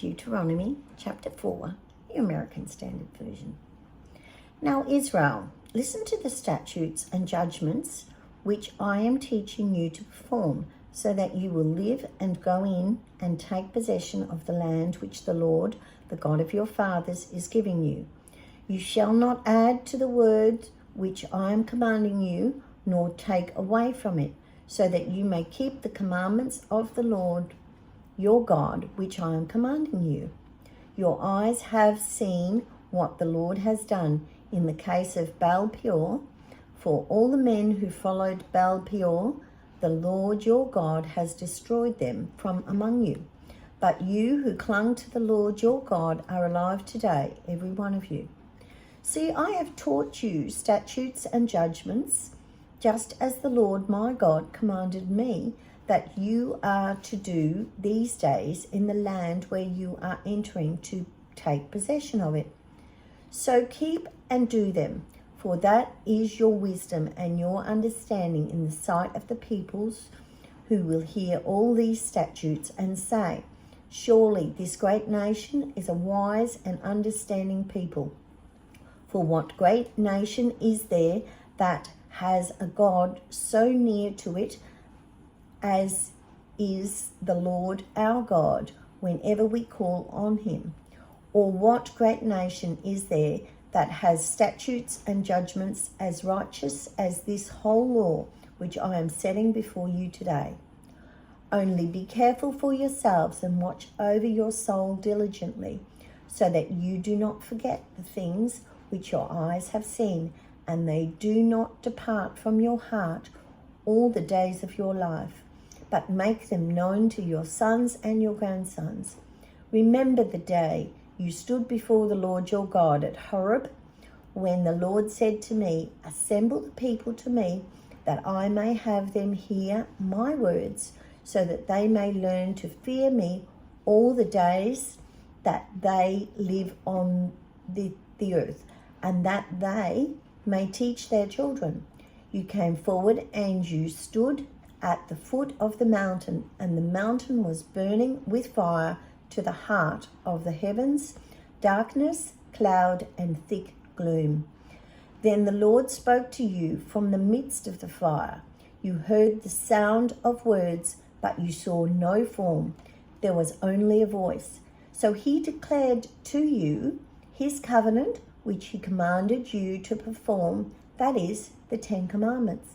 Deuteronomy chapter 4, the American Standard Version. Now, Israel, listen to the statutes and judgments which I am teaching you to perform, so that you will live and go in and take possession of the land which the Lord, the God of your fathers, is giving you. You shall not add to the word which I am commanding you, nor take away from it, so that you may keep the commandments of the Lord your God, which I am commanding you. Your eyes have seen what the Lord has done in the case of Baal Peor. For all the men who followed Baal Peor, the Lord your God has destroyed them from among you. But you who clung to the Lord your God are alive today, every one of you. See, I have taught you statutes and judgments, just as the Lord my God commanded me, that you are to do these days in the land where you are entering to take possession of it. So keep and do them, for that is your wisdom and your understanding in the sight of the peoples who will hear all these statutes and say, surely this great nation is a wise and understanding people. For what great nation is there that has a God so near to it as is the Lord our God, whenever we call on him? Or what great nation is there that has statutes and judgments as righteous as this whole law which I am setting before you today? Only be careful for yourselves and watch over your soul diligently, so that you do not forget the things which your eyes have seen, and they do not depart from your heart all the days of your life, but make them known to your sons and your grandsons. Remember the day you stood before the Lord your God at Horeb, when the Lord said to me, assemble the people to me, that I may have them hear my words, so that they may learn to fear me all the days that they live on the earth, and that they may teach their children. You came forward and you stood at the foot of the mountain, and the mountain was burning with fire to the heart of the heavens, darkness, cloud, and thick gloom. Then the Lord spoke to you from the midst of the fire. You heard the sound of words, but you saw no form. There was only a voice. So he declared to you his covenant, which he commanded you to perform, that is, the 10 Commandments.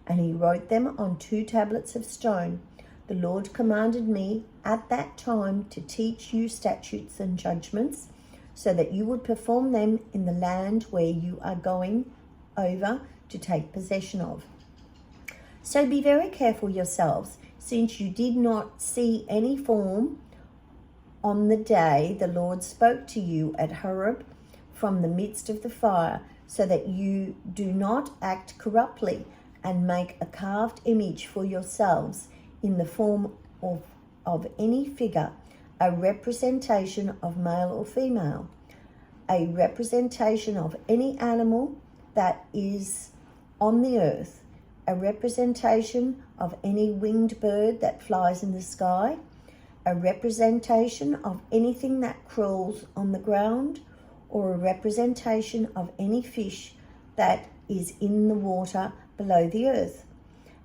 And he wrote them on 2 tablets of stone. The Lord commanded me at that time to teach you statutes and judgments, so that you would perform them in the land where you are going over to take possession of. So be very careful yourselves, since you did not see any form on the day the Lord spoke to you at Horeb from the midst of the fire, so that you do not act corruptly and make a carved image for yourselves in the form of any figure, a representation of male or female, a representation of any animal that is on the earth, a representation of any winged bird that flies in the sky, a representation of anything that crawls on the ground, or a representation of any fish that is in the water below the earth.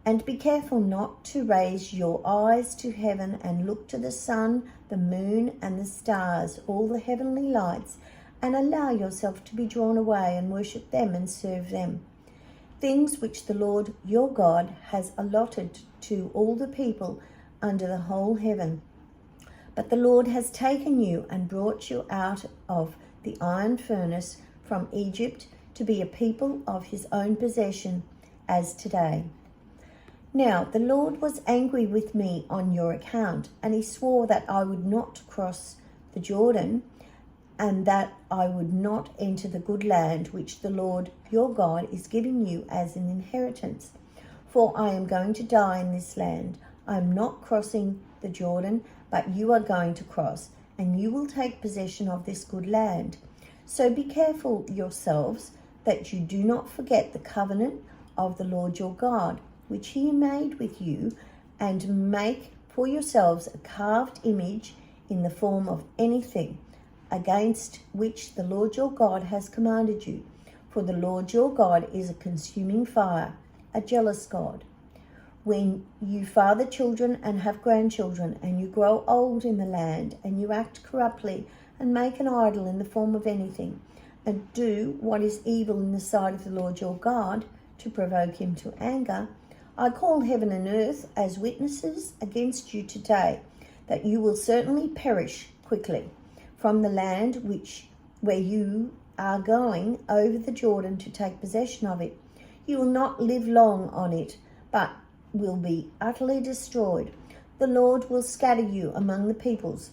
And be careful not to raise your eyes to heaven and look to the sun, the moon, and the stars, all the heavenly lights, and allow yourself to be drawn away and worship them and serve them. Things which the Lord your God has allotted to all the people under the whole heaven. But the Lord has taken you and brought you out of the iron furnace from Egypt to be a people of his own possession, as today. Now the Lord was angry with me on your account, and he swore that I would not cross the Jordan, and that I would not enter the good land which the Lord your God is giving you as an inheritance. For I am going to die in this land. I am not crossing the Jordan, but you are going to cross, and you will take possession of this good land. So be careful yourselves that you do not forget the covenant of the Lord your God, which he made with you, and make for yourselves a carved image in the form of anything against which the Lord your God has commanded you. For the Lord your God is a consuming fire, a jealous God. When you father children and have grandchildren, and you grow old in the land, and you act corruptly, and make an idol in the form of anything, and do what is evil in the sight of the Lord your God, to provoke him to anger, I call heaven and earth as witnesses against you today, that you will certainly perish quickly from the land where you are going over the Jordan to take possession of it. You will not live long on it, but will be utterly destroyed. The Lord will scatter you among the peoples,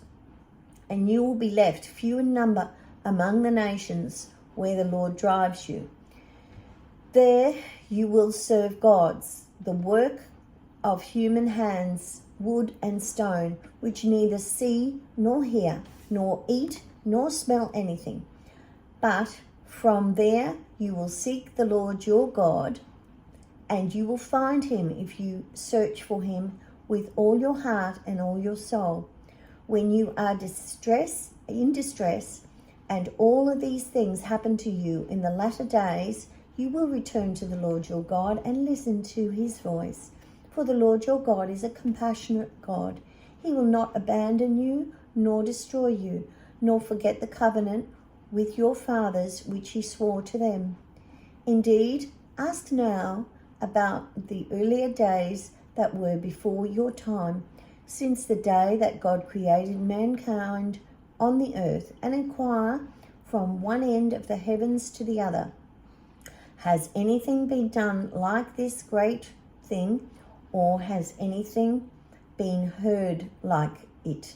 and you will be left few in number among the nations where the Lord drives you. There you will serve gods, the work of human hands, wood and stone, which neither see nor hear, nor eat nor smell anything. But from there you will seek the Lord your God, and you will find him if you search for him with all your heart and all your soul. When you are in distress, and all of these things happen to you in the latter days, you will return to the Lord your God and listen to his voice. For the Lord your God is a compassionate God. He will not abandon you, nor destroy you, nor forget the covenant with your fathers which he swore to them. Indeed, ask now about the earlier days that were before your time, since the day that God created mankind on the earth, and inquire from one end of the heavens to the other. Has anything been done like this great thing, or has anything been heard like it?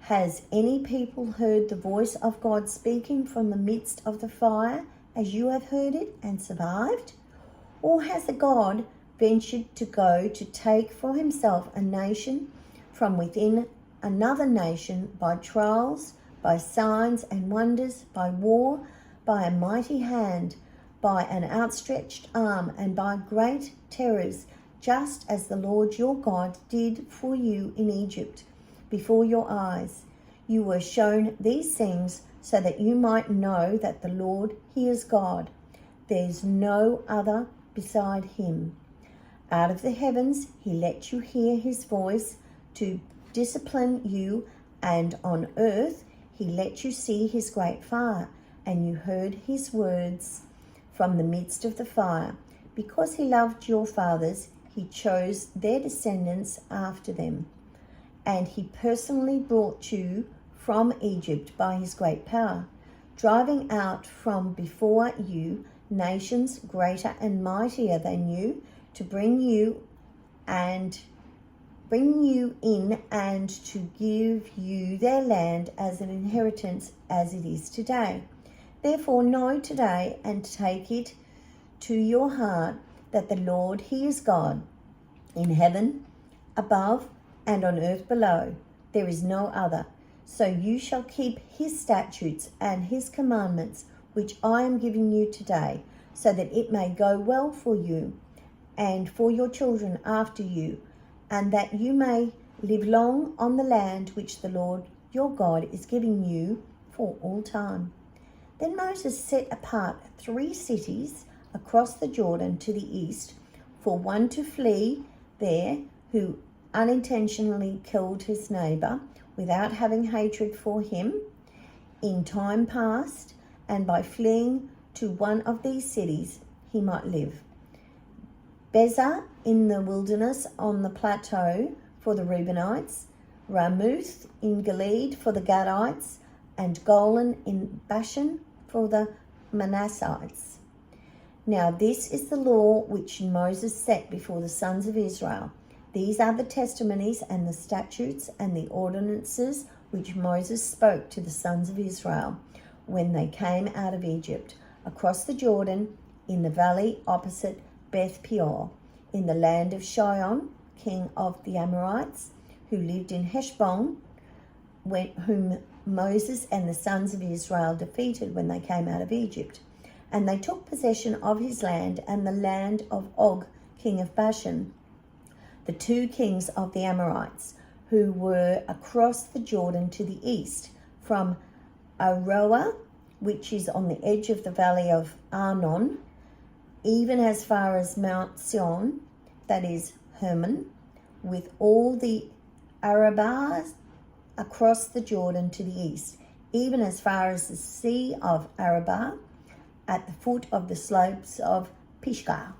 Has any people heard the voice of God speaking from the midst of the fire, as you have heard it, and survived? Or has a God ventured to go to take for himself a nation from within another nation by trials, by signs and wonders, by war, by a mighty hand, by an outstretched arm, and by great terrors, just as the Lord your God did for you in Egypt, before your eyes? You were shown these things so that you might know that the Lord, he is God. There's no other beside him. Out of the heavens he let you hear his voice to discipline you, and on earth he let you see his great fire, and you heard his words from the midst of the fire. Because he loved your fathers, he chose their descendants after them, and he personally brought you from Egypt by his great power, driving out from before you nations greater and mightier than you, to bring you in and to give you their land as an inheritance as it is today. Therefore know today and take it to your heart that the Lord, he is God, in heaven above and on earth below. There is no other. So you shall keep his statutes and his commandments, which I am giving you today, so that it may go well for you and for your children after you, and that you may live long on the land which the Lord your God is giving you for all time. Then Moses set apart 3 cities across the Jordan to the east, for one to flee there who unintentionally killed his neighbor without having hatred for him in time past, and by fleeing to one of these cities he might live. Bezer in the wilderness on the plateau for the Reubenites, Ramoth in Gilead for the Gadites, and Golan in Bashan for the Manassites. Now this is the law which Moses set before the sons of Israel. These are the testimonies and the statutes and the ordinances which Moses spoke to the sons of Israel when they came out of Egypt, across the Jordan, in the valley opposite Beth Peor, in the land of Sihon, king of the Amorites, who lived in Heshbon, whom Moses and the sons of Israel defeated when they came out of Egypt. And they took possession of his land and the land of Og, king of Bashan, the 2 kings of the Amorites, who were across the Jordan to the east, from Aroer, which is on the edge of the valley of Arnon, even as far as Mount Sion, that is Hermon, with all the Arabahs across the Jordan to the east, even as far as the Sea of Arabah, at the foot of the slopes of Pisgah.